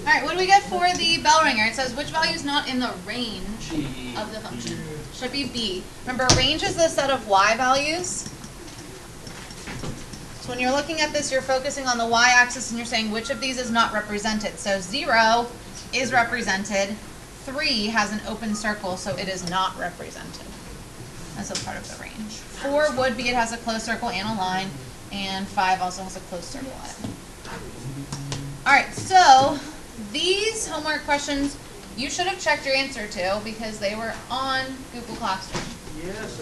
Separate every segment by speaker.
Speaker 1: All right, what do we get for the bell ringer? It says which value is not in the range of the function? Should be B. Remember, range is the set of y values. So when you're looking at this, you're focusing on the y-axis and you're saying which of these is not represented. So 0 is represented. 3 has an open circle, so it is not represented as a part of the range. 4 would be, it has a closed circle and a line, and 5 also has a closed circle on it. All right, so these homework questions you should have checked your answer to because they were on Google Classroom.
Speaker 2: Yes,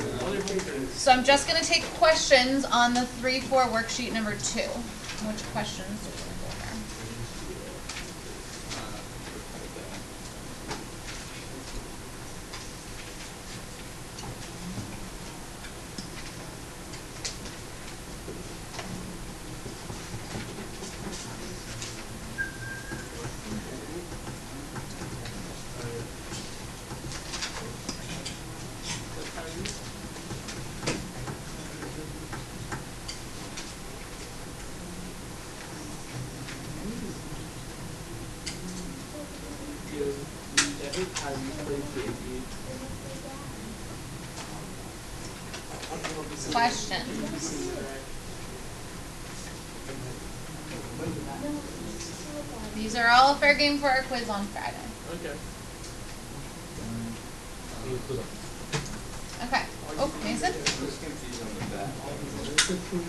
Speaker 1: so I'm just going to take questions on the 3-4 worksheet number 2. Which questions do we go there? Questions. These are all fair game for our quiz on Friday.
Speaker 2: Okay.
Speaker 1: Okay. Oh, Mason?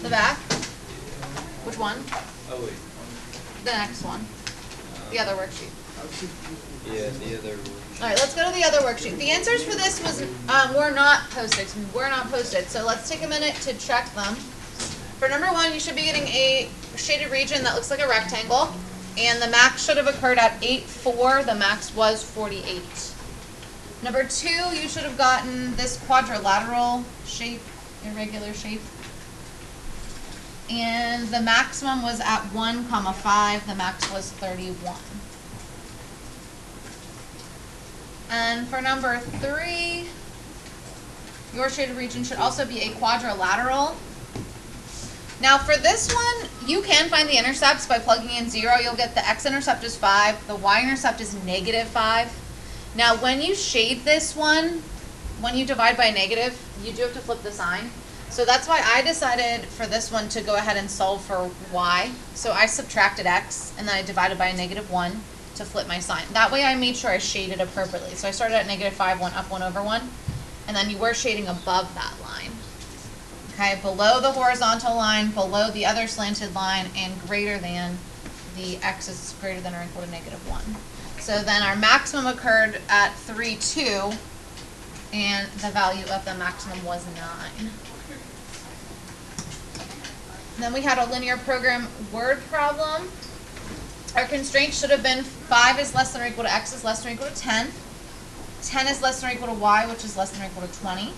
Speaker 1: The back? Which one?
Speaker 3: Oh, wait.
Speaker 1: The next one. The other worksheet.
Speaker 3: Yeah, the other worksheet.
Speaker 1: All right, let's go to the other worksheet. The answers for this were not posted. So let's take a minute to check them. For number 1, you should be getting a shaded region that looks like a rectangle, and the max should have occurred at 8,4. The max was 48. Number 2, you should have gotten this quadrilateral shape, irregular shape. And the maximum was at 1,5. The max was 31. And for number 3, your shaded region should also be a quadrilateral. Now for this one, you can find the intercepts by plugging in 0. You'll get the x-intercept is 5, the y-intercept is -5. Now when you shade this one, when you divide by a negative, you do have to flip the sign. So that's why I decided for this one to go ahead and solve for y. So I subtracted x, and then I divided by a -1 to flip my sign. That way I made sure I shaded appropriately. So I started at -5, went up 1 over 1, and then you were shading above that line. Okay, below the horizontal line, below the other slanted line, and greater than the x is greater than or equal to -1. So then our maximum occurred at 3,2, and the value of the maximum was 9. Then we had a linear program word problem. Our constraint should have been 5 is less than or equal to x is less than or equal to 10. 10 is less than or equal to y, which is less than or equal to 20.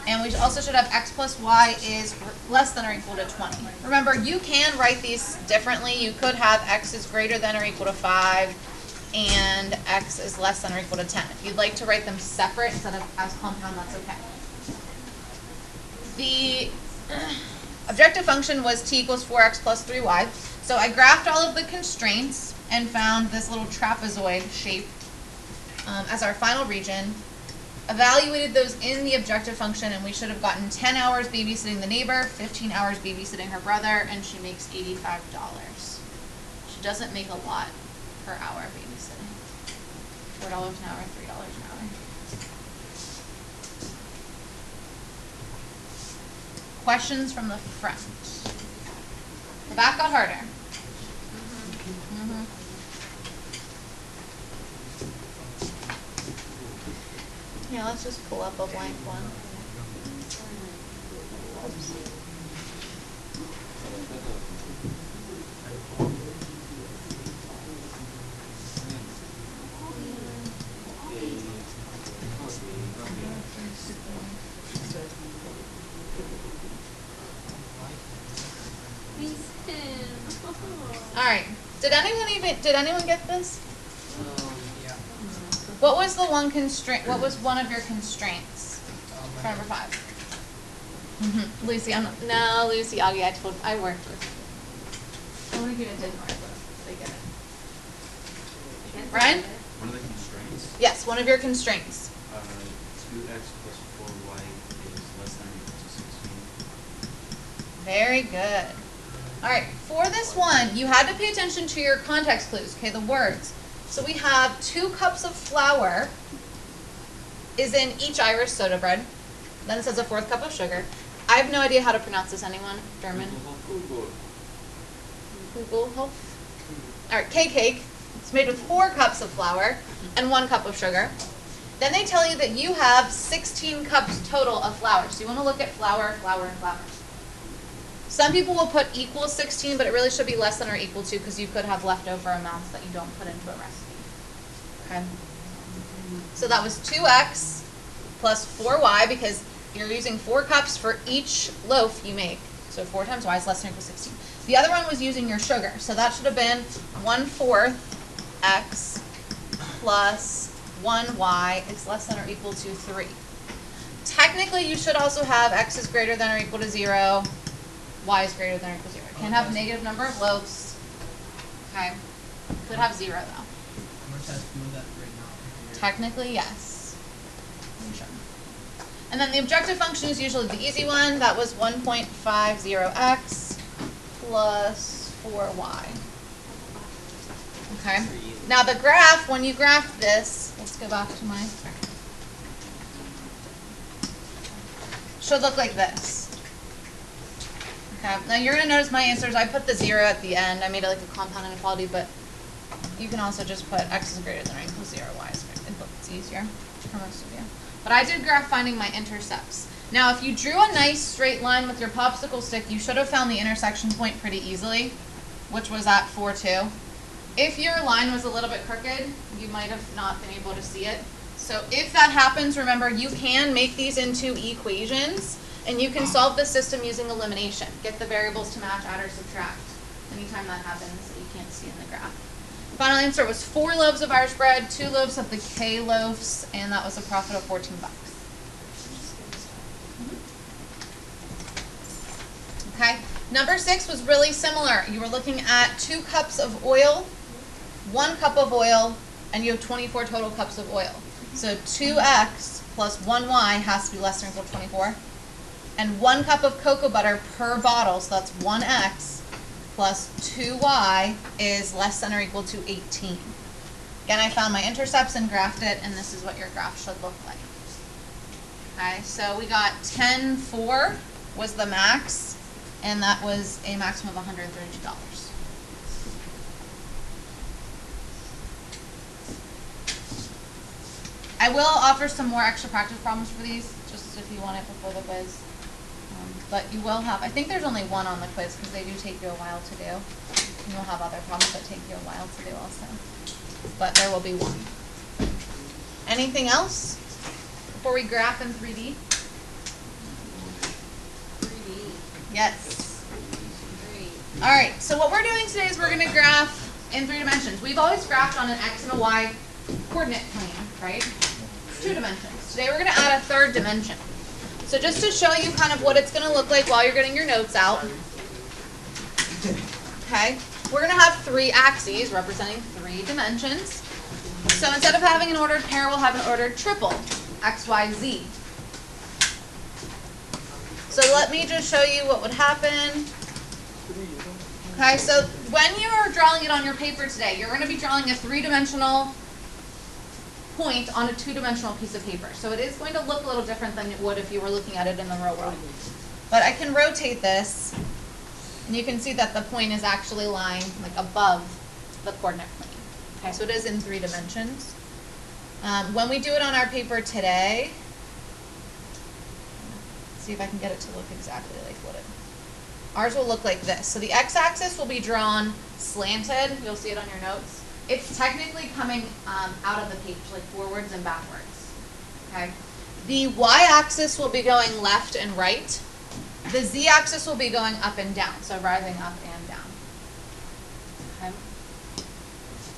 Speaker 1: And we also should have x plus y is less than or equal to 20. Remember, you can write these differently. You could have x is greater than or equal to 5 and x is less than or equal to 10. If you'd like to write them separate instead of as compound, that's okay. The objective function was t equals 4x plus 3y. So I graphed all of the constraints and found this little trapezoid shape as our final region, evaluated those in the objective function, and we should have gotten 10 hours babysitting the neighbor, 15 hours babysitting her brother, and she makes $85. She doesn't make a lot per hour babysitting. $4 an hour, $3 an hour. Questions from the front. The back got harder. Yeah, let's just pull up a blank one. All right. Did anyone get this? What was the one constraint? What was one of your constraints for number 5? Lucy, Lucy, Augie, I worked with you. I wonder if you didn't work with. They get it. Ryan?
Speaker 2: One of the constraints,
Speaker 1: Yes, one of your constraints.
Speaker 2: 2x plus 4y is less than or equal to 16.
Speaker 1: Very good. All right, for this one, you had to pay attention to your context clues, okay, the words. So we have 2 cups of flour is in each Irish soda bread. Then it says a 4th cup of sugar. I have no idea how to pronounce this. Anyone? German? Kugelhof? All right, cake. It's made with 4 cups of flour and 1 cup of sugar. Then they tell you that you have 16 cups total of flour. So you want to look at flour, flour, and flour. Some people will put equals 16, but it really should be less than or equal to because you could have leftover amounts that you don't put into a recipe. Okay. So that was 2x plus 4y because you're using 4 cups for each loaf you make. So 4 times y is less than or equal to 16. The other one was using your sugar. So that should have been 1/4 x plus 1y is less than or equal to 3. Technically, you should also have x is greater than or equal to 0. Y is greater than or equal to 0. Can't have a negative number of loaves. Okay. Could have 0 though. Technically, yes. Sure. And then the objective function is usually the easy one. That was 1.50x plus 4y. Okay. Now the graph, when you graph this, let's go back to my, should look like this. Okay, now you're going to notice my answers, I put the 0 at the end. I made it like a compound inequality, but you can also just put x is greater than or equal to 0, y is greater. It's easier for most of you. But I did graph finding my intercepts. Now, if you drew a nice straight line with your popsicle stick, you should have found the intersection point pretty easily, which was at 4,2. If your line was a little bit crooked, you might have not been able to see it. So if that happens, remember, you can make these into equations, and you can solve the system using elimination. Get the variables to match, add or subtract. Anytime that happens that you can't see in the graph. The final answer was 4 loaves of Irish bread, 2 loaves of the K loaves, and that was a profit of 14 bucks. Okay, number 6 was really similar. You were looking at 2 cups of oil, 1 cup of oil, and you have 24 total cups of oil. So 2x plus 1y has to be less than or equal to 24. And 1 cup of cocoa butter per bottle, so that's 1x plus 2y is less than or equal to 18. Again, I found my intercepts and graphed it, and this is what your graph should look like. Okay, so we got 10.4 was the max, and that was a maximum of $132. I will offer some more extra practice problems for these, just if you want it before the quiz. But you will have, I think there's only 1 on the quiz because they do take you a while to do. And you'll have other problems that take you a while to do also. But there will be 1. Anything else before we graph in 3D?
Speaker 4: 3D.
Speaker 1: Yes.
Speaker 4: 3.
Speaker 1: All right, so what we're doing today is we're going to graph in 3 dimensions. We've always graphed on an x and a y coordinate plane, right? 2 dimensions. Today we're going to add a 3rd dimension. So just to show you kind of what it's going to look like while you're getting your notes out, okay, we're going to have 3 axes representing 3 dimensions. So instead of having an ordered pair, we'll have an ordered triple, x, y, z. So let me just show you what would happen. Okay, so when you're drawing it on your paper today, you're going to be drawing a 3-dimensional point on a 2-dimensional piece of paper. So it is going to look a little different than it would if you were looking at it in the real world. But I can rotate this, and you can see that the point is actually lying like above the coordinate plane. Okay, so it is in 3 dimensions. When we do it on our paper today, let's see if I can get it to look exactly like what it. Ours will look like this. So the x-axis will be drawn slanted. You'll see it on your notes. It's technically coming out of the page, like forwards and backwards. Okay. The y-axis will be going left and right. The z-axis will be going up and down, so rising up and down. Okay.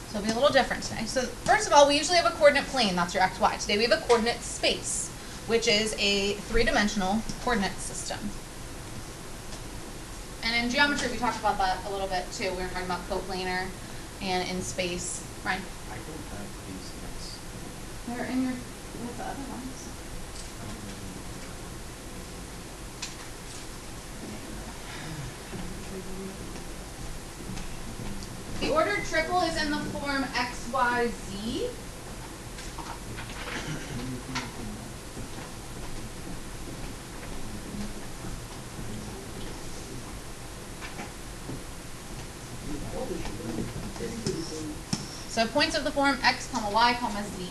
Speaker 1: So it'll be a little different today. So first of all, we usually have a coordinate plane. That's your x, y. Today we have a coordinate space, which is a 3-dimensional coordinate system. And in geometry, we talked about that a little bit too. We were talking about coplanar and in space. Right.
Speaker 2: I don't have these next.
Speaker 1: They're in your, with the other ones. The ordered triple is in the form x, y, z. So points of the form x, comma, y, comma, z.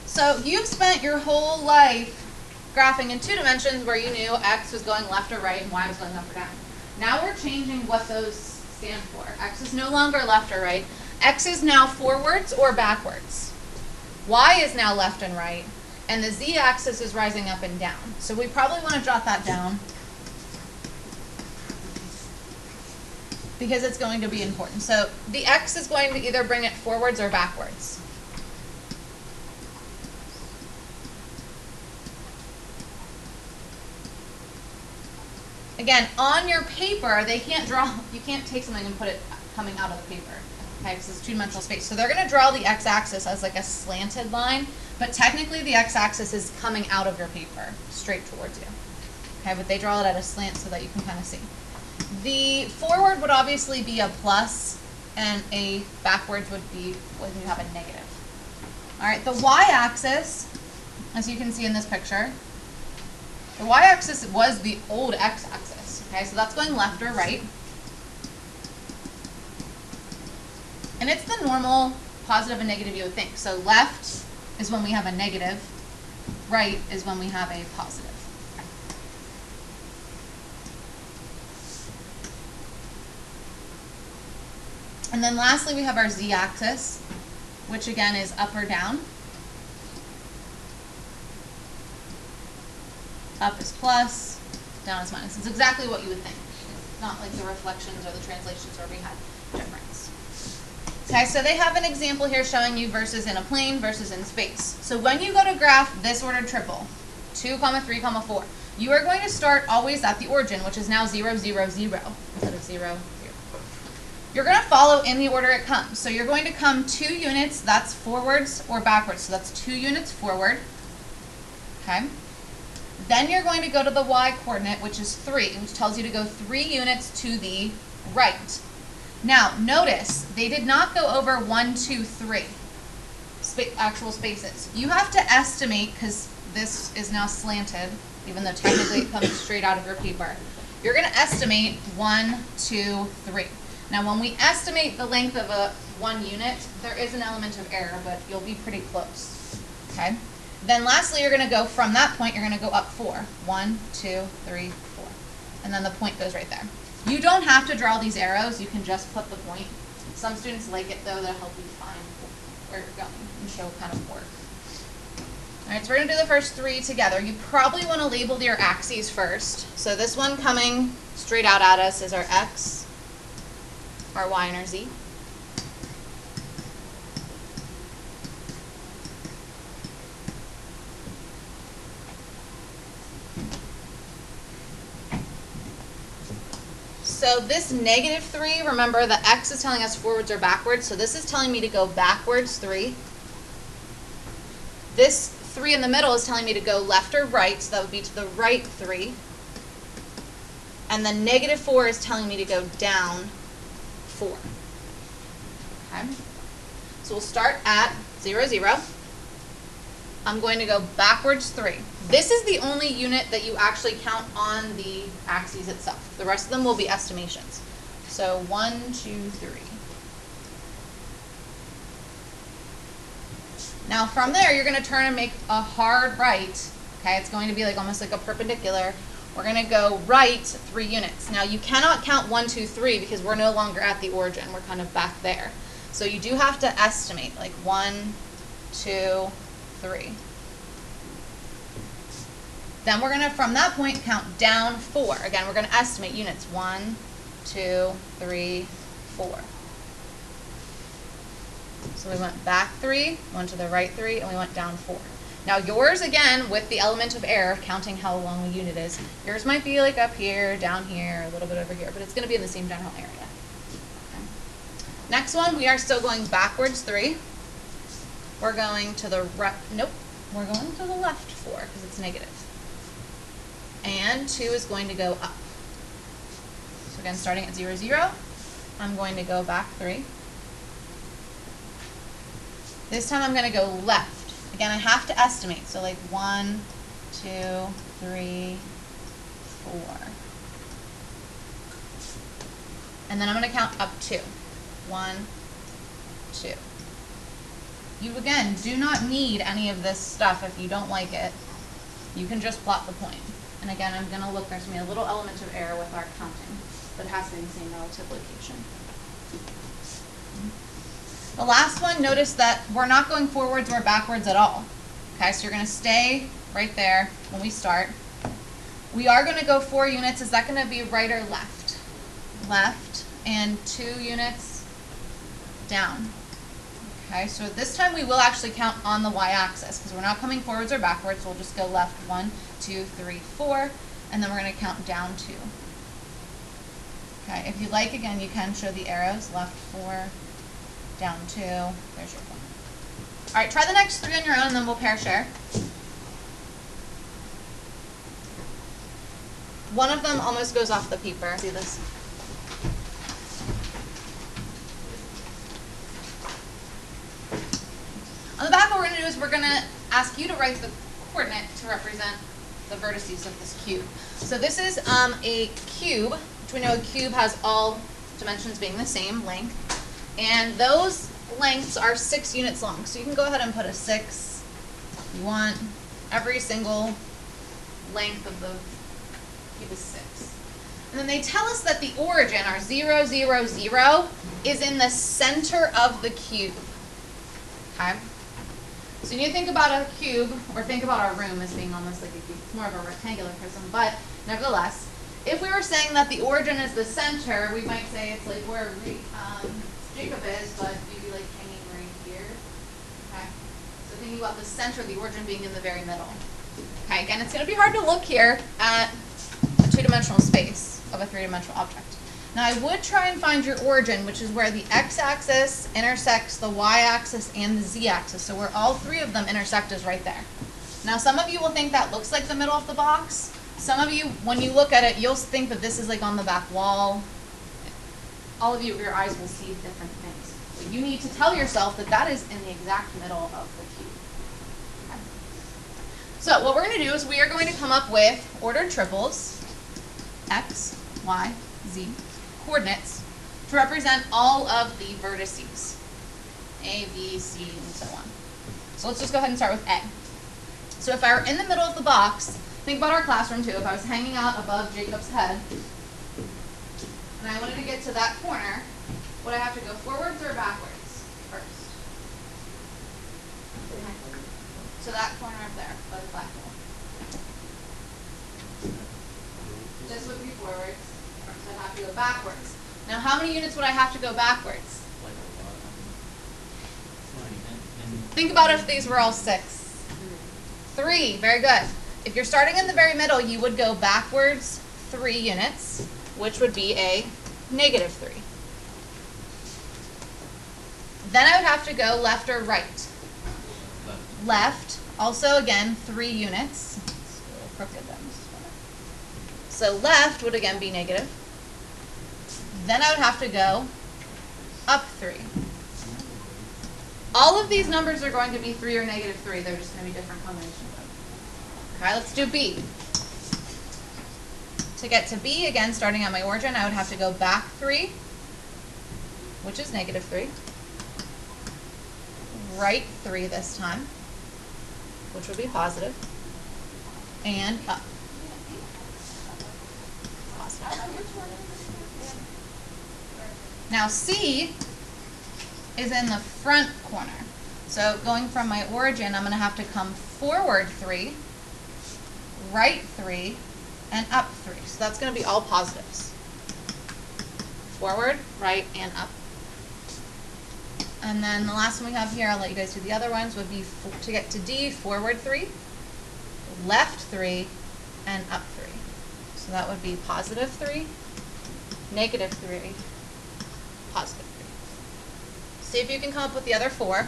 Speaker 1: So you've spent your whole life graphing in 2 dimensions where you knew x was going left or right and y was going up or down. Now we're changing what those stand for. X is no longer left or right. X is now forwards or backwards. Y is now left and right. And the z-axis is rising up and down. So we probably want to jot that down because it's going to be important. So the x is going to either bring it forwards or backwards. Again, on your paper, they can't draw, you can't take something and put it coming out of the paper, okay, because it's 2-dimensional space. So they're going to draw the x-axis as like a slanted line, but technically the x-axis is coming out of your paper, straight towards you. Okay, but they draw it at a slant so that you can kind of see. The forward would obviously be a plus, and a backwards would be when you have a negative. All right, the y-axis, as you can see in this picture, the y-axis was the old x-axis, okay, so that's going left or right. And it's the normal positive and negative you would think. So left is when we have a negative, right is when we have a positive. And then lastly, we have our z-axis, which again is up or down. Up is plus, down is minus. It's exactly what you would think. It's not like the reflections or the translations where we had difference. Okay, so they have an example here showing you versus in a plane versus in space. So when you go to graph this ordered triple, 2, 3, 4, you are going to start always at the origin, which is now 0, 0, 0, instead of 0, 0. You're going to follow in the order it comes. So you're going to come 2 units, that's forwards or backwards. So that's 2 units forward. Okay. Then you're going to go to the y-coordinate, which is 3, which tells you to go 3 units to the right. Now, notice, they did not go over 1, 2, 3 actual spaces. You have to estimate, because this is now slanted, even though technically it comes straight out of your paper. You're going to estimate 1, 2, 3. Now, when we estimate the length of a 1 unit, there is an element of error, but you'll be pretty close. Okay? Then lastly, you're going to go from that point, you're going to go up 4. 1, 2, 3, 4. And then the point goes right there. You don't have to draw these arrows. You can just put the point. Some students like it, though. They'll help you find where you're going and show kind of work. All right, so we're going to do the first 3 together. You probably want to label your axes first. So this one coming straight out at us is our x, our y, and our z. So this negative 3, remember the x is telling us forwards or backwards, so this is telling me to go backwards 3. This 3 in the middle is telling me to go left or right, so that would be to the right 3. And then negative 4 is telling me to go down 4. Okay. So we'll start at 0, 0. I'm going to go backwards 3. This is the only unit that you actually count on the axes itself. The rest of them will be estimations. So 1, 2, 3. Now from there, you're going to turn and make a hard right. Okay, it's going to be like almost like a perpendicular. We're going to go right 3 units. Now you cannot count 1, 2, 3 because we're no longer at the origin. We're kind of back there. So you do have to estimate like 1, 2, 3. Then we're going to, from that point, count down 4. Again, we're going to estimate units. 1, 2, 3, 4. So we went back 3, went to the right 3, and we went down 4. Now yours, again, with the element of error, counting how long a unit is, yours might be like up here, down here, a little bit over here, but it's going to be in the same general area. Okay. Next one, we are still going backwards 3. We're going to the right, nope, we're going to the left 4 because it's negative. And 2 is going to go up. So again, starting at 0, 0, I'm going to go back 3. This time I'm going to go left. Again, I have to estimate. So like 1, 2, 3, 4. And then I'm going to count up 2. 1, 2. You, again, do not need any of this stuff if you don't like it. You can just plot the point. And again, I'm going to look, there's going to be a little element of error with our counting, but it has to be in the same relative location. The last one, notice that we're not going forwards or backwards at all. Okay, so you're going to stay right there when we start. We are going to go 4 units. Is that going to be right or left? Left, and 2 units down. Okay, so this time we will actually count on the y-axis because we're not coming forwards or backwards, so we'll just go left 1, 2, 3, 4, and then we're going to count down 2. Okay, if you like, again, you can show the arrows, left 4, down 2, there's your point. All right, try the next 3 on your own, and then we'll pair share. One of them almost goes off the paper. See this? On the back, what we're going to do is we're going to ask you to write the coordinate to represent the vertices of this cube. So this is a cube, which we know a cube has all dimensions being the same length, and those lengths are 6 units long. So you can go ahead and put a 6 if you want. Every single length of the cube is 6. And then they tell us that the origin, our 0, 0, 0, is in the center of the cube. Okay? So you need to think about a cube, or think about our room as being almost like a cube. It's more of a rectangular prism, but nevertheless, if we were saying that the origin is the center, we might say it's like where Jacob is, but maybe like hanging right here. Okay? So thinking about the center of the origin being in the very middle. Okay, again, it's going to be hard to look here at a 2-dimensional space of a 3-dimensional object. Now I would try and find your origin, which is where the x-axis intersects the y-axis and the z-axis. So where all 3 of them intersect is right there. Now some of you will think that looks like the middle of the box. Some of you, when you look at it, you'll think that this is like on the back wall. All of you, your eyes will see different things. But you need to tell yourself that that is in the exact middle of the cube. Okay. So what we're going to do is we are going to come up with ordered triples, x, y, z, coordinates, to represent all of the vertices, A, B, C, and so on. So let's just go ahead and start with A. So if I were in the middle of the box, think about our classroom too, if I was hanging out above Jacob's head, and I wanted to get to that corner, would I have to go forwards or backwards first? To that corner up there, by the black hole. This would be forwards. So I'd have to go backwards. Now, how many units would I have to go backwards?
Speaker 2: Like a lot.
Speaker 1: Think about if these were all 6. 3, very good. If you're starting in the very middle, you would go backwards 3 units, which would be a negative 3. Then I would have to go left or right. Left, also again 3 units. It's a little crooked then. So left would again be negative. Then I would have to go up 3. All of these numbers are going to be 3 or negative 3. They're just going to be different combinations of them. Okay, let's do B. To get to B, again, starting at my origin, I would have to go back 3, which is negative 3. Right 3 this time, which would be positive. And up. Now C is in the front corner. So going from my origin, I'm going to have to come forward 3, right 3, and up 3. So that's going to be all positives. Forward, right, and up. And then the last one we have here, I'll let you guys do the other ones, would be to get to D, forward 3, left 3, and up 3. So that would be positive 3, negative 3, positive 3. See if you can come up with the other 4.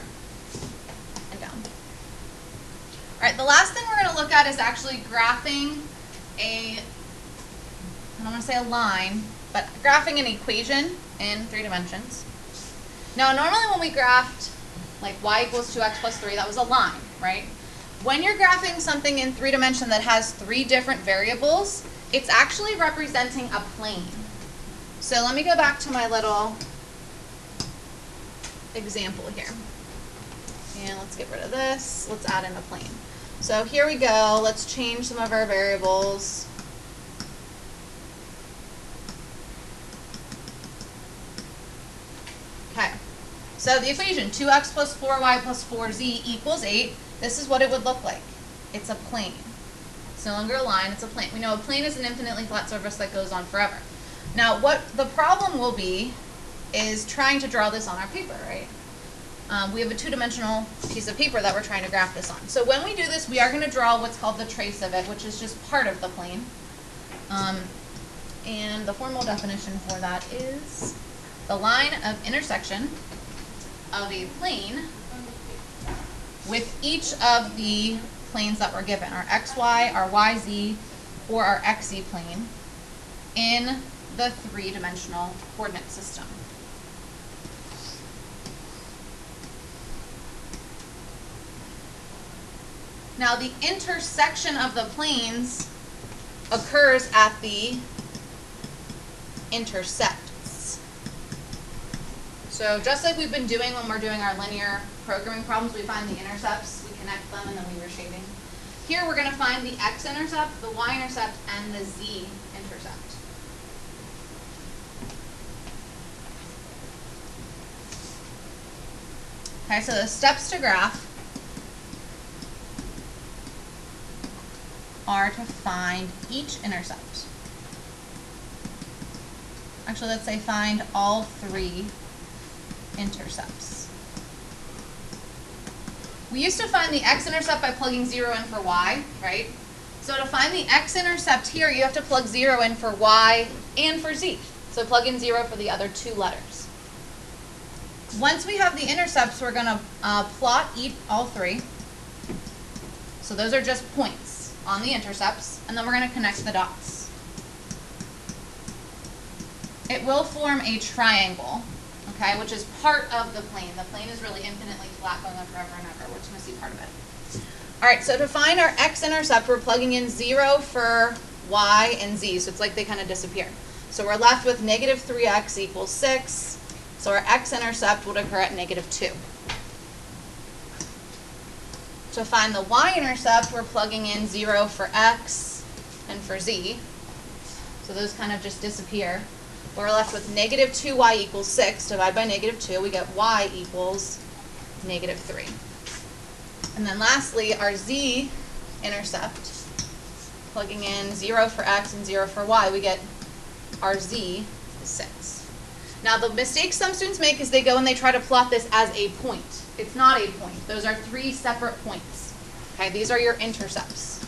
Speaker 1: And down. All right, the last thing we're going to look at is actually graphing I don't want to say a line, but graphing an equation in 3 dimensions. Now, normally when we graphed like y equals 2x plus 3, that was a line, right? When you're graphing something in 3 dimensions that has 3 different variables, it's actually representing a plane. So let me go back to my little example here. And let's get rid of this. Let's add in a plane. So here we go. Let's change some of our variables. Okay. So the equation 2x plus 4y plus 4z equals 8. This is what it would look like. It's a plane. It's no longer a line, it's a plane. We know a plane is an infinitely flat surface that goes on forever. Now what the problem will be is trying to draw this on our paper, right? We have a 2-dimensional piece of paper that we're trying to graph this on. So when we do this, we are going to draw what's called the trace of it, which is just part of the plane. And the formal definition for that is the line of intersection of a plane with each of the planes that we're given, our xy, our yz, or our xz plane in the 3-dimensional coordinate system. Now the intersection of the planes occurs at the intersects. So just like we've been doing when we're doing our linear programming problems, we find the intercepts, we connect them, and then we reshading. Here we're going to find the x-intercept, the y-intercept, and the z-intercept. Okay, so the steps to graph are to find each intercept. Actually, let's say find all 3 intercepts. We used to find the x-intercept by plugging 0 in for y, right? So to find the x-intercept here, you have to plug 0 in for y and for z. So plug in 0 for the other 2 letters. Once we have the intercepts, we're going to plot all 3. So those are just points on the intercepts, and then we're going to connect the dots. It will form a triangle, okay, which is part of the plane. The plane is really infinitely flat going on forever and ever. We're just going to see part of it. All right, so to find our x-intercept, we're plugging in 0 for y and z, so it's like they kind of disappear. So we're left with negative 3x equals 6, so our x-intercept would occur at negative 2. To find the y-intercept, we're plugging in 0 for x and for z. So those kind of just disappear. We're left with negative 2y equals 6. Divide by negative 2, we get y equals negative 3. And then lastly, our z-intercept, plugging in 0 for x and 0 for y, we get our z is 6. Now the mistake some students make is they go and they try to plot this as a point. It's not a point. Those are 3 separate points. Okay, these are your intercepts.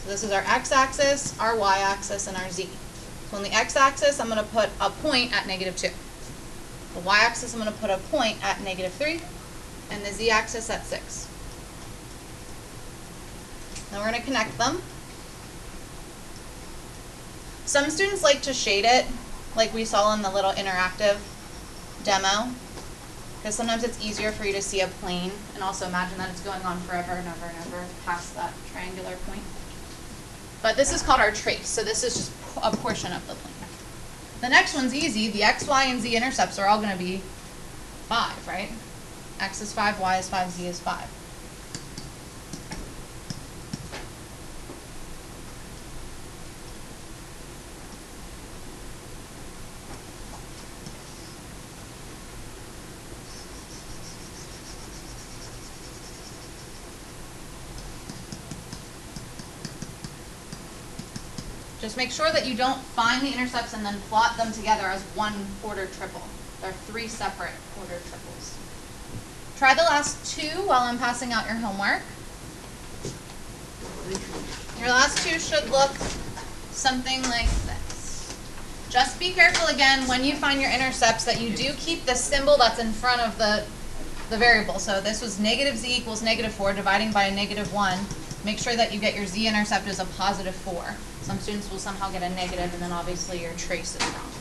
Speaker 1: So this is our x-axis, our y-axis, and our z. So on the x-axis, I'm going to put a point at negative 2. The y-axis, I'm going to put a point at negative 3. And the z-axis at 6. Now we're going to connect them. Some students like to shade it, like we saw in the little interactive demo. Because sometimes it's easier for you to see a plane and also imagine that it's going on forever and ever and ever past that triangular point. But this is called our trace, so this is just a portion of the plane. The next one's easy. The x, y, and z intercepts are all going to be 5, right? X is 5, y is 5, z is 5. Just make sure that you don't find the intercepts and then plot them together as one ordered triple. They're 3 separate ordered triples. Try the last 2 while I'm passing out your homework. Your last 2 should look something like this. Just be careful again when you find your intercepts that you do keep the symbol that's in front of the variable. So this was negative z equals negative 4 dividing by a negative 1. Make sure that you get your z-intercept as a positive 4. Some students will somehow get a negative, and then obviously your trace is wrong.